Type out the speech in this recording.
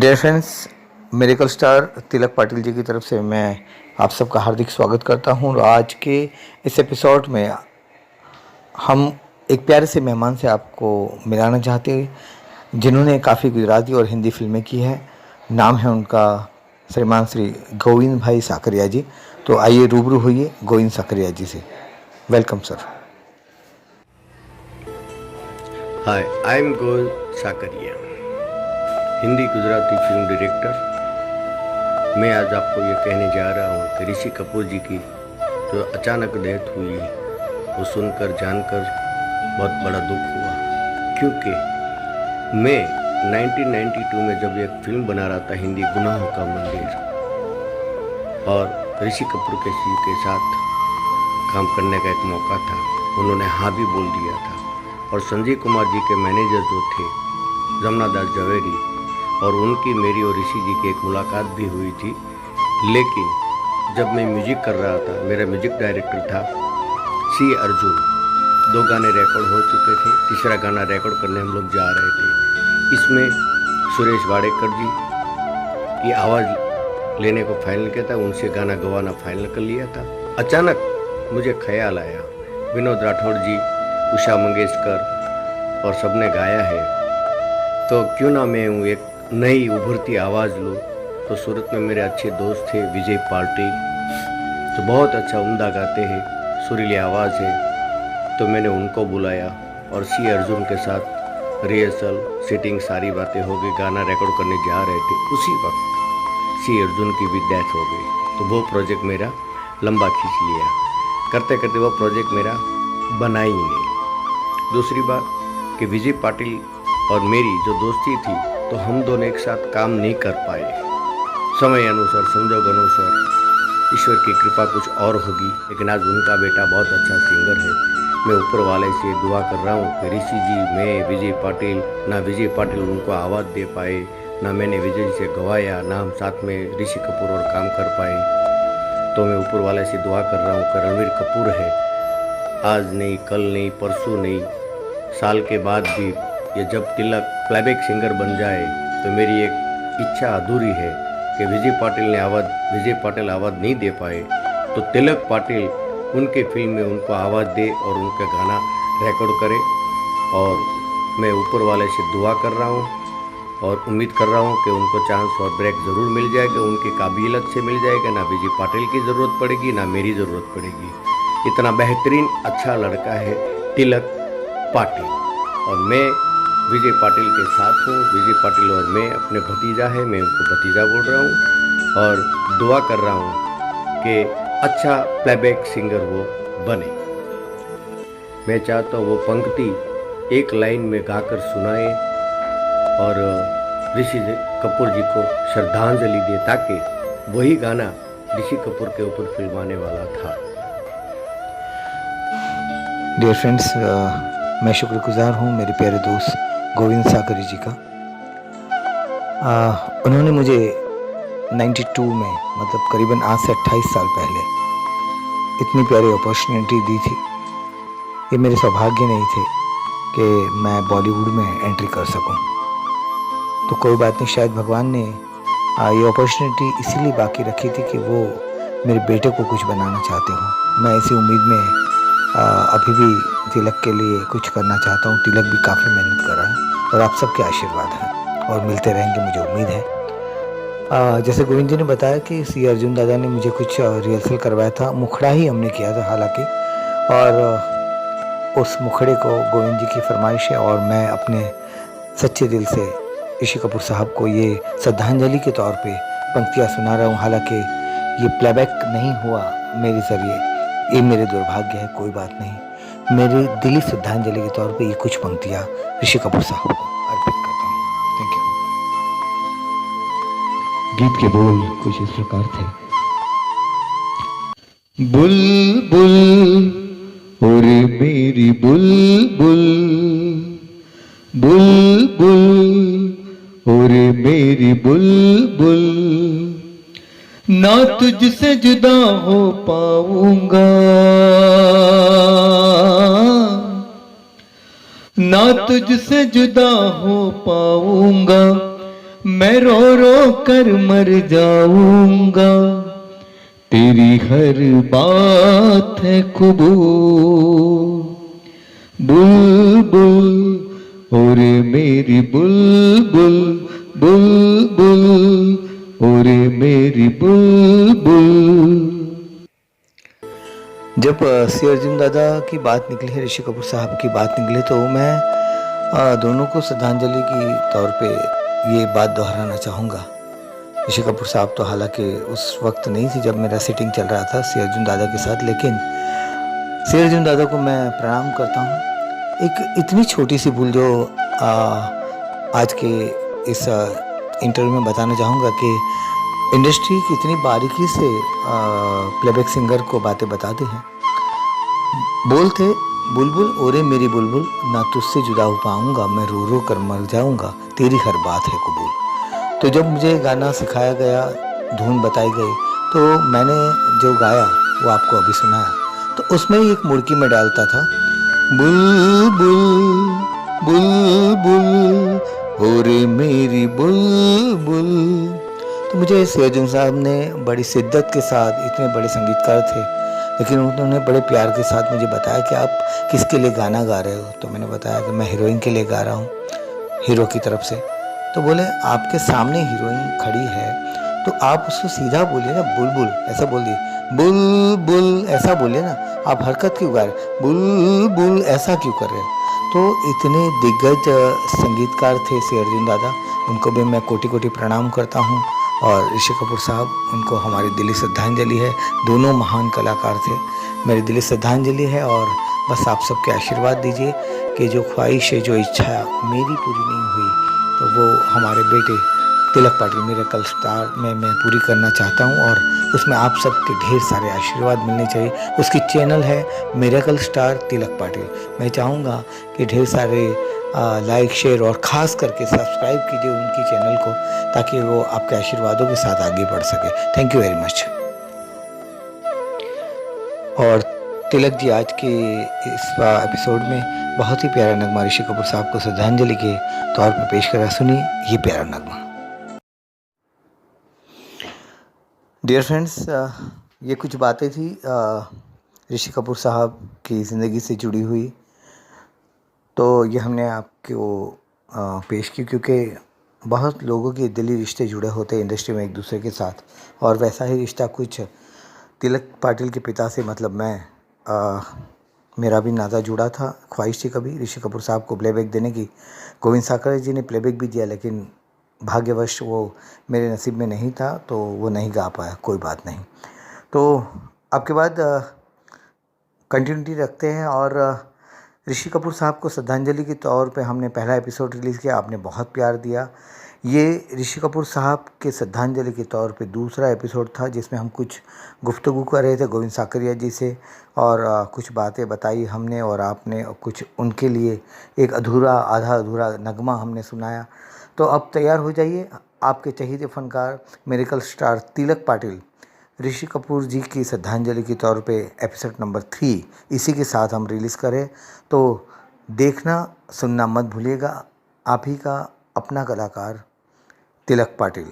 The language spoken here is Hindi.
डियर फ्रेंड्स, मेरेकल स्टार तिलक पाटिल जी की तरफ से मैं आप सबका हार्दिक स्वागत करता हूं। और आज के इस एपिसोड में हम एक प्यारे से मेहमान से आपको मिलाना चाहते हैं जिन्होंने काफ़ी गुजराती और हिंदी फिल्में की हैं। नाम है उनका श्रीमान श्री गोविंद भाई साकरिया जी। तो आइए रूबरू होइए गोविंद साकरिया जी से। Welcome sir. Hi, I am Govind Sakaria, Hindi Gujarati film director. मैं आज आपको ये कहने जा रहा हूँ कि ऋषि कपूर जी की जो अचानक डेथ हुई वो सुनकर जानकर बहुत बड़ा दुख हुआ, क्योंकि मैं 1992 में जब एक फिल्म बना रहा था हिंदी गुनाहों का मंदिर, और ऋषि कपूर के साथ काम करने का एक मौका था। उन्होंने हाँ भी बोल दिया था। और संजीव कुमार जी के मैनेजर जो थे जमुना दास जवेरी, और उनकी मेरी और ऋषि जी की एक मुलाकात भी हुई थी। लेकिन जब मैं म्यूजिक कर रहा था, मेरा म्यूजिक डायरेक्टर था सी अर्जुन। 2 गाने रिकॉर्ड हो चुके थे, तीसरा गाना रिकॉर्ड करने हम लोग जा रहे थे। इसमें सुरेश वाडेकर जी की आवाज़ लेने को फाइनल किया था, उनसे गाना गवाना फाइनल कर लिया था। अचानक मुझे ख्याल आया, विनोद राठौड़ जी, उषा मंगेशकर और सबने गाया है, तो क्यों ना मैं एक नई उभरती आवाज़ लूँ। तो सूरत में मेरे अच्छे दोस्त थे विजय पाटिल, जो बहुत अच्छा उम्दा गाते हैं, सुरीली आवाज़ है। तो मैंने उनको बुलाया और सी अर्जुन के साथ रिहर्सल सेटिंग सारी बातें हो गई, गाना रिकॉर्ड करने जा रहे थे। उसी वक्त सी अर्जुन की भी डेथ हो गई। तो वो प्रोजेक्ट मेरा लंबा खींच लिया, करते करते वो प्रोजेक्ट मेरा बना ही नहीं। दूसरी बात कि विजय पाटिल और मेरी जो दोस्ती थी, तो हम दोनों एक साथ काम नहीं कर पाए। समय अनुसार, संजोग अनुसार, ईश्वर की कृपा कुछ और होगी। लेकिन आज उनका बेटा बहुत अच्छा सिंगर है। मैं ऊपर वाले से दुआ कर रहा हूँ कि ऋषि जी, मैं, विजय पाटिल, ना विजय पाटिल उनको आवाज़ दे पाए, ना मैंने विजय जी से गवाया, ना हम साथ में ऋषि कपूर और काम कर पाए। तो मैं ऊपर वाले से दुआ कर रहा हूँ कि रणवीर कपूर है, आज नहीं, कल नहीं, परसों नहीं, साल के बाद भी ये जब तिलक प्लेबैक सिंगर बन जाए, तो मेरी एक इच्छा अधूरी है कि विजय पाटिल आवाज़ नहीं दे पाए, तो तिलक पाटिल उनके फिल्म में उनको आवाज़ दे और उनका गाना रिकॉर्ड करे। और मैं ऊपर वाले से दुआ कर रहा हूँ और उम्मीद कर रहा हूँ कि उनको चांस और ब्रेक ज़रूर मिल जाएगा, उनकी काबिलियत से मिल जाएगा। ना विजय पाटिल की ज़रूरत पड़ेगी, ना मेरी ज़रूरत पड़ेगी। इतना बेहतरीन अच्छा लड़का है तिलक पाटिल, और मैं विजय पाटिल के साथ हूँ। विजय पाटिल और मैं अपने भतीजा है, मैं उनको भतीजा बोल रहा हूँ और दुआ कर रहा हूँ कि अच्छा प्लेबैक सिंगर वो बने। मैं चाहता हूँ वो पंक्ति एक लाइन में गाकर सुनाए और ऋषि कपूर जी को श्रद्धांजलि दे, ताकि वही गाना ऋषि कपूर के ऊपर फिल्माने वाला था। डियर फ्रेंड्स, मैं शुक्रगुजार हूँ मेरे प्यारे दोस्त गोविंद साकरी जी का। उन्होंने मुझे 92 में, मतलब करीबन आज से 28 साल पहले, इतनी प्यारी अपॉर्चुनिटी दी थी। ये मेरे सौभाग्य नहीं थे कि मैं बॉलीवुड में एंट्री कर सकूं। तो कोई बात नहीं, शायद भगवान ने ये अपॉर्चुनिटी इसीलिए बाकी रखी थी कि वो मेरे बेटे को कुछ बनाना चाहते हो। मैं ऐसी उम्मीद में अभी भी तिलक के लिए कुछ करना चाहता हूँ। तिलक भी काफ़ी मेहनत कर रहा है और आप सबके आशीर्वाद हैं और मिलते रहेंगे, मुझे उम्मीद है। जैसे गोविंद जी ने बताया कि सी अर्जुन दादा ने मुझे कुछ रिहर्सल करवाया था, मुखड़ा ही हमने किया था हालांकि, और उस मुखड़े को गोविंद जी की फरमाइश है और मैं अपने सच्चे दिल से ऋषि कपूर साहब को ये श्रद्धांजलि के तौर पे पंक्तियाँ सुना रहा हूँ। हालांकि ये प्लेबैक नहीं हुआ मेरे ज़रिए, ये मेरे दुर्भाग्य है, कोई बात नहीं। मेरी दिली श्रद्धांजलि के तौर पे ये कुछ पंक्तियाँ ऋषि कपूर साहब को अर्पित करता हूँ। Thank you. गीत के बोल कुछ इस प्रकार थे। बुलबुल और मेरी बुलबुल, बुलबुल और मेरी बुलबुल, ना तुझसे जुदा हो पाऊंगा, ना तुझसे जुदा हो पाऊंगा, मैं रो रो कर मर जाऊंगा, तेरी हर बात है कबूल। बुलबुल ओरे मेरी बुलबुल, बुलबुल ओरे मेरी बुलबुल। जब श्री अर्जुन दादा की बात निकली है, ऋषि कपूर साहब की बात निकली, तो मैं दोनों को श्रद्धांजलि की तौर पे ये बात दोहराना चाहूँगा। ऋषि कपूर साहब तो हालांकि उस वक्त नहीं थी जब मेरा सेटिंग चल रहा था श्री अर्जुन दादा के साथ, लेकिन श्री अर्जुन दादा को मैं प्रणाम करता हूँ। एक इतनी छोटी सी भूल जो आज के इस इंटरव्यू में बताना चाहूँगा कि इंडस्ट्री कितनी बारीकी से प्लेबैक सिंगर को बातें बताते हैं। बोलते बुलबुल ओरे मेरी बुलबुल, ना तुझसे जुदा हो पाऊंगा, मैं रो रो कर मर जाऊंगा, तेरी हर बात है कबूल। तो जब मुझे गाना सिखाया गया, धुन बताई गई, तो मैंने जो गाया वो आपको अभी सुनाया। तो उसमें एक मुड़की में डालता था, बुलबुल बुलबुल ओरे मेरी बुलबुल। तो मुझे श्री अर्जुन साहब ने बड़ी शिद्दत के साथ, इतने बड़े संगीतकार थे, लेकिन उन्होंने बड़े प्यार के साथ मुझे बताया कि आप किसके लिए गाना गा रहे हो। तो मैंने बताया कि मैं हीरोइन के लिए गा रहा हूँ, हीरो की तरफ से। तो बोले आपके सामने हीरोइन खड़ी है तो आप उसको सीधा बोलिए ना, बुलबुल ऐसा बोल दिए, बुलबुल ऐसा बोलिए ना, आप हरकत क्यों गा रहे, बुलबुल ऐसा क्यों कर रहे। तो इतने दिग्गज संगीतकार थे श्री अर्जुन दादा, उनको भी मैं कोटि कोटि प्रणाम करता हूँ। और ऋषि कपूर साहब, उनको हमारी दिली श्रद्धांजलि है। दोनों महान कलाकार थे, मेरी दिली श्रद्धांजलि है। और बस आप सबके आशीर्वाद दीजिए कि जो ख्वाहिश है, जो इच्छा मेरी पूरी नहीं हुई, तो वो हमारे बेटे तिलक पाटिल मिरेकल स्टार में मैं पूरी करना चाहता हूँ। और उसमें आप सबके ढेर सारे आशीर्वाद मिलने चाहिए। उसकी चैनल है मिरेकल स्टार तिलक पाटिल। मैं चाहूँगा कि ढेर सारे लाइक, शेयर और ख़ास करके सब्सक्राइब कीजिए उनकी चैनल को, ताकि वो आपके आशीर्वादों के साथ आगे बढ़ सके। Thank you very much. और तिलक जी आज के इस एपिसोड में बहुत ही प्यारा नगमा ऋषि कपूर साहब को श्रद्धांजलि के तौर पर पेश करा। सुनिए ये प्यारा नगमा। डियर फ्रेंड्स, ये कुछ बातें थी ऋषि कपूर साहब की ज़िंदगी से जुड़ी हुई, तो ये हमने आपको पेश की, क्योंकि बहुत लोगों के दिली रिश्ते जुड़े होते हैं इंडस्ट्री में एक दूसरे के साथ। और वैसा ही रिश्ता कुछ तिलक पाटिल के पिता से, मतलब मेरा भी नाता जुड़ा था। ख्वाहिश थी कभी ऋषि कपूर साहब को प्लेबैक देने की। गोविंद साकर जी ने प्लेबैक भी दिया, लेकिन भाग्यवश वो मेरे नसीब में नहीं था, तो वो नहीं गा पाया। कोई बात नहीं। तो आपके बाद कंटिन्यूटी रखते हैं। और ऋषि कपूर साहब को श्रद्धांजलि के तौर पे हमने पहला एपिसोड रिलीज़ किया, आपने बहुत प्यार दिया। ये ऋषि कपूर साहब के श्रद्धांजलि के तौर पे दूसरा एपिसोड था, जिसमें हम कुछ गुफ्तगू कर रहे थे गोविंद साकरिया जी से, और कुछ बातें बताई हमने और आपने, और कुछ उनके लिए एक अधूरा, आधा अधूरा नगमा हमने सुनाया। तो अब तैयार हो जाइए, आपके चहीते फनकार मिरेकल स्टार तिलक पाटिल ऋषि कपूर जी की श्रद्धांजलि के तौर पे एपिसोड नंबर 3 इसी के साथ हम रिलीज़ करें। तो देखना सुनना मत भूलिएगा। आप ही का अपना कलाकार तिलक पाटिल।